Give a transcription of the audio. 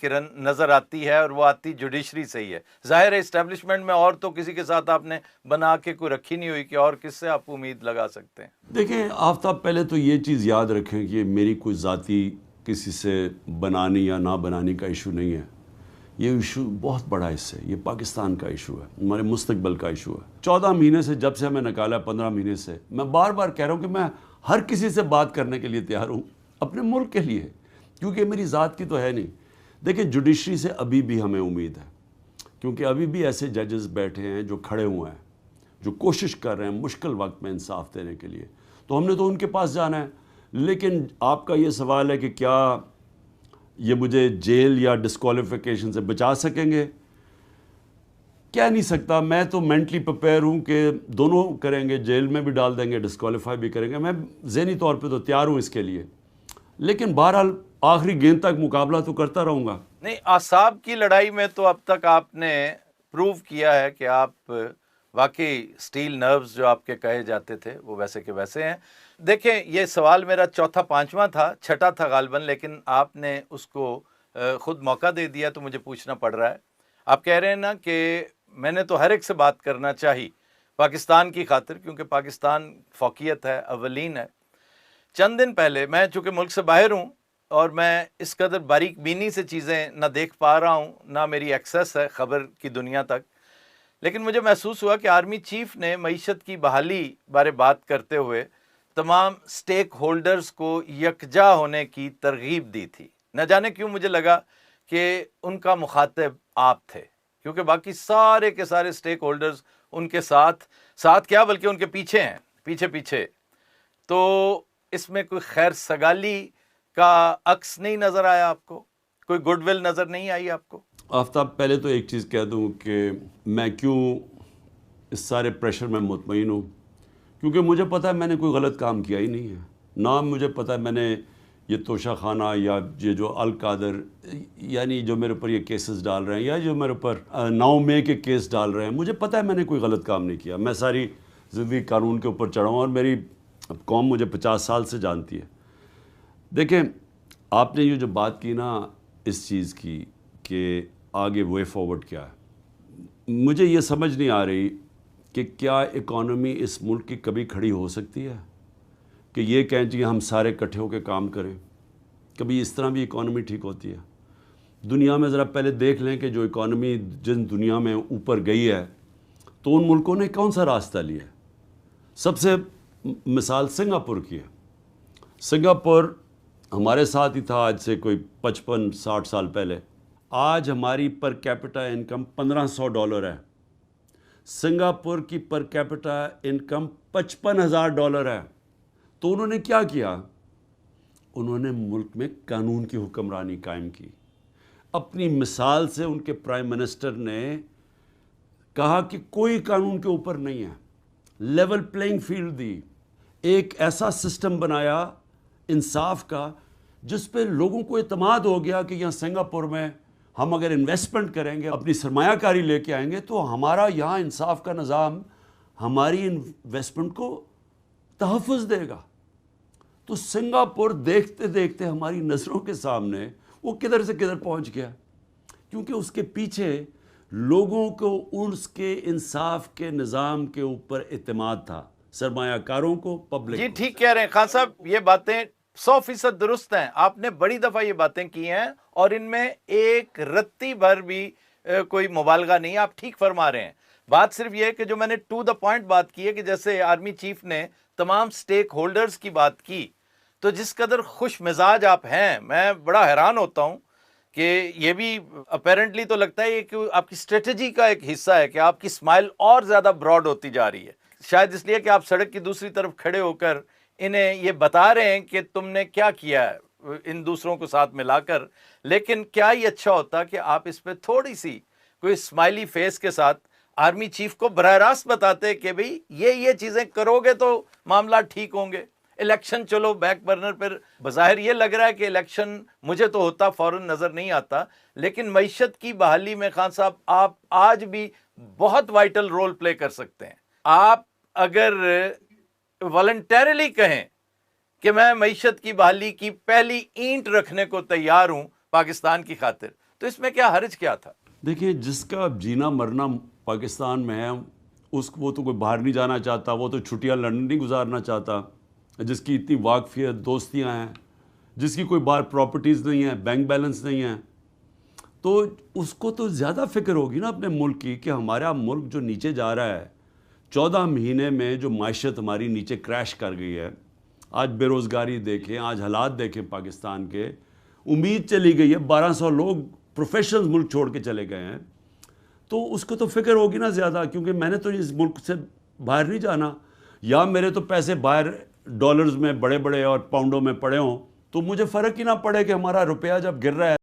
کرن نظر آتی ہے، اور وہ آتی جوڈیشری سے ہی ہے. ظاہر ہے اسٹیبلشمنٹ میں اور تو کسی کے ساتھ آپ نے بنا کے کوئی رکھی نہیں ہوئی کہ اور کس سے آپ امید لگا سکتے ہیں. دیکھیں آفتاب، پہلے تو یہ چیز یاد رکھیں کہ میری کوئی ذاتی کسی سے بنانی یا نہ بنانی کا ایشو نہیں ہے. یہ ایشو بہت بڑا حصہ ہے، یہ پاکستان کا ایشو ہے، ہمارے مستقبل کا ایشو ہے. 14 مہینے سے جب سے ہمیں نکالا، 15 مہینے سے میں بار بار کہہ رہا ہوں کہ میں ہر کسی سے بات کرنے کے لیے تیار ہوں، اپنے ملک کے لیے، کیونکہ میری ذات کی تو ہے نہیں. دیکھیں جوڈیشری سے ابھی بھی ہمیں امید ہے، کیونکہ ابھی بھی ایسے ججز بیٹھے ہیں جو کھڑے ہوئے ہیں، جو کوشش کر رہے ہیں مشکل وقت میں انصاف دینے کے لیے. تو ہم نے تو ان کے پاس جانا ہے. لیکن آپ کا یہ سوال ہے کہ کیا یہ مجھے جیل یا ڈسکوالیفیکیشن سے بچا سکیں گے؟ کہہ نہیں سکتا. میں تو مینٹلی پریپیئر ہوں کہ دونوں کریں گے، جیل میں بھی ڈال دیں گے، ڈسکوالیفائی بھی کریں گے. میں ذہنی طور پہ تو تیار ہوں اس کے لیے، لیکن بہرحال آخری گیند تک مقابلہ تو کرتا رہوں گا. نہیں، اعصاب کی لڑائی میں تو اب تک آپ نے پروو کیا ہے کہ آپ واقعی سٹیل نروز جو آپ کے کہے جاتے تھے وہ ویسے کے ویسے ہیں. دیکھیں یہ سوال میرا چوتھا پانچواں تھا، چھٹا تھا غالباً، لیکن آپ نے اس کو خود موقع دے دیا تو مجھے پوچھنا پڑ رہا ہے. آپ کہہ رہے ہیں نا کہ میں نے تو ہر ایک سے بات کرنا چاہی پاکستان کی خاطر، کیونکہ پاکستان فوقیت ہے، اولین ہے. چند دن پہلے میں چونکہ ملک سے باہر ہوں اور میں اس قدر باریک بینی سے چیزیں نہ دیکھ پا رہا ہوں، نہ میری ایکسیس ہے خبر کی دنیا تک، لیکن مجھے محسوس ہوا کہ آرمی چیف نے معیشت کی بحالی بارے بات کرتے ہوئے تمام سٹیک ہولڈرز کو یکجا ہونے کی ترغیب دی تھی. نہ جانے کیوں مجھے لگا کہ ان کا مخاطب آپ تھے، کیونکہ باقی سارے کے سارے سٹیک ہولڈرز ان کے ساتھ کیا بلکہ ان کے پیچھے ہیں، پیچھے. تو اس میں کوئی خیر سگالی کا عکس نہیں نظر آیا آپ کو؟ کوئی گڈ ول نظر نہیں آئی آپ کو؟ آفتاب، پہلے تو ایک چیز کہہ دوں کہ میں کیوں اس سارے پریشر میں مطمئن ہوں، کیونکہ مجھے پتہ ہے میں نے کوئی غلط کام کیا ہی نہیں ہے. نہ مجھے پتہ ہے میں نے یہ توشہ خانہ یا یہ جو القادر، یعنی جو میرے اوپر یہ کیسز ڈال رہے ہیں یا جو میرے اوپر 9 مئی کے کیس ڈال رہے ہیں، مجھے پتہ ہے میں نے کوئی غلط کام نہیں کیا. میں ساری زندگی قانون کے اوپر چڑھا ہوں اور میری قوم مجھے 50 سال سے جانتی ہے. دیکھیں آپ نے یہ جو بات کی نا اس چیز کی کہ آگے وے فارورڈ کیا ہے، مجھے یہ سمجھ نہیں آ رہی کہ کیا اکانومی اس ملک کی کبھی کھڑی ہو سکتی ہے کہ یہ کہیں جی ہم سارے اکٹھے ہو کے کام کریں. کبھی اس طرح بھی اکانومی ٹھیک ہوتی ہے؟ دنیا میں ذرا پہلے دیکھ لیں کہ جو اکانومی جن دنیا میں اوپر گئی ہے تو ان ملکوں نے کون سا راستہ لیا ہے. سب سے مثال سنگاپور کی ہے. سنگاپور ہمارے ساتھ ہی تھا آج سے کوئی 55-60 سال پہلے. آج ہماری پر کیپٹا انکم $1500 ہے، سنگاپور کی پر کیپٹا انکم $55,000 ہے. تو انہوں نے کیا کیا؟ انہوں نے ملک میں قانون کی حکمرانی قائم کی. اپنی مثال سے ان کے پرائم منسٹر نے کہا کہ کوئی قانون کے اوپر نہیں ہے، لیول پلینگ فیلڈ دی. ایک ایسا سسٹم بنایا انصاف کا جس پہ لوگوں کو اعتماد ہو گیا کہ یہاں سنگاپور میں ہم اگر انویسٹمنٹ کریں گے، اپنی سرمایہ کاری لے کے آئیں گے تو ہمارا یہاں انصاف کا نظام ہماری انویسٹمنٹ کو تحفظ دے گا. تو سنگاپور دیکھتے دیکھتے ہماری نظروں کے سامنے وہ کدھر سے کدھر پہنچ گیا، کیونکہ اس کے پیچھے لوگوں کو اس کے انصاف کے نظام کے اوپر اعتماد تھا، سرمایہ کاروں کو، پبلک جی کو. ٹھیک کہہ رہے ہیں خان صاحب، یہ باتیں 100% درست ہیں. آپ نے بڑی دفعہ یہ باتیں کی ہیں اور ان میں ایک رتی بھر بھی کوئی مبالغہ نہیں. آپ ٹھیک فرما رہے ہیں. بات صرف یہ ہے کہ جو میں نے ٹو دا پوائنٹ بات کی ہے کہ جیسے آرمی چیف نے تمام سٹیک ہولڈرز کی بات کی، تو جس قدر خوش مزاج آپ ہیں میں بڑا حیران ہوتا ہوں کہ یہ بھی اپیرنٹلی تو لگتا ہے کہ آپ کی اسٹریٹجی کا ایک حصہ ہے کہ آپ کی اسمائل اور زیادہ براڈ ہوتی جا رہی ہے. شاید اس لیے کہ آپ سڑک کی دوسری طرف کھڑے ہو کر انہیں یہ بتا رہے ہیں کہ تم نے کیا کیا ہے ان دوسروں کو ساتھ ملا کر. لیکن کیا ہی اچھا ہوتا کہ آپ اس پہ تھوڑی سی کوئی اسمائلی فیس کے ساتھ آرمی چیف کو براہ راست بتاتے کہ بھئی یہ چیزیں کرو گے تو معاملات ٹھیک ہوں گے. الیکشن چلو بیک برنر پر، بظاہر یہ لگ رہا ہے کہ الیکشن مجھے تو ہوتا فوراً نظر نہیں آتا، لیکن معیشت کی بحالی میں خان صاحب آپ آج بھی بہت وائٹل رول پلے کر سکتے ہیں. آپ اگر والنٹیرلی کہیں کہ میں معیشت کی بحالی کی پہلی اینٹ رکھنے کو تیار ہوں پاکستان کی خاطر، تو اس میں کیا حرج کیا تھا؟ دیکھیں جس کا جینا مرنا پاکستان میں ہے وہ تو کوئی باہر نہیں جانا چاہتا، وہ تو چھٹیاں لندن نہیں گزارنا چاہتا، جس کی اتنی واقفیت دوستیاں ہیں، جس کی کوئی باہر پراپرٹیز نہیں ہیں، بینک بیلنس نہیں ہے، تو اس کو تو زیادہ فکر ہوگی نا اپنے ملک کی کہ ہمارا ملک جو نیچے جا رہا ہے، 14 مہینے میں جو معیشت ہماری نیچے کریش کر گئی ہے، آج بے روزگاری دیکھیں، آج حالات دیکھیں پاکستان کے، امید چلی گئی ہے، 1200 لوگ پروفیشنل ملک چھوڑ کے چلے گئے ہیں، تو اس کو تو فکر ہوگی نا زیادہ، کیونکہ میں نے تو اس ملک سے باہر نہیں جانا، یا میرے تو پیسے باہر ڈالرز میں بڑے بڑے اور پاؤنڈوں میں پڑے ہوں تو مجھے فرق ہی نہ پڑے کہ ہمارا روپیہ جب گر رہا ہے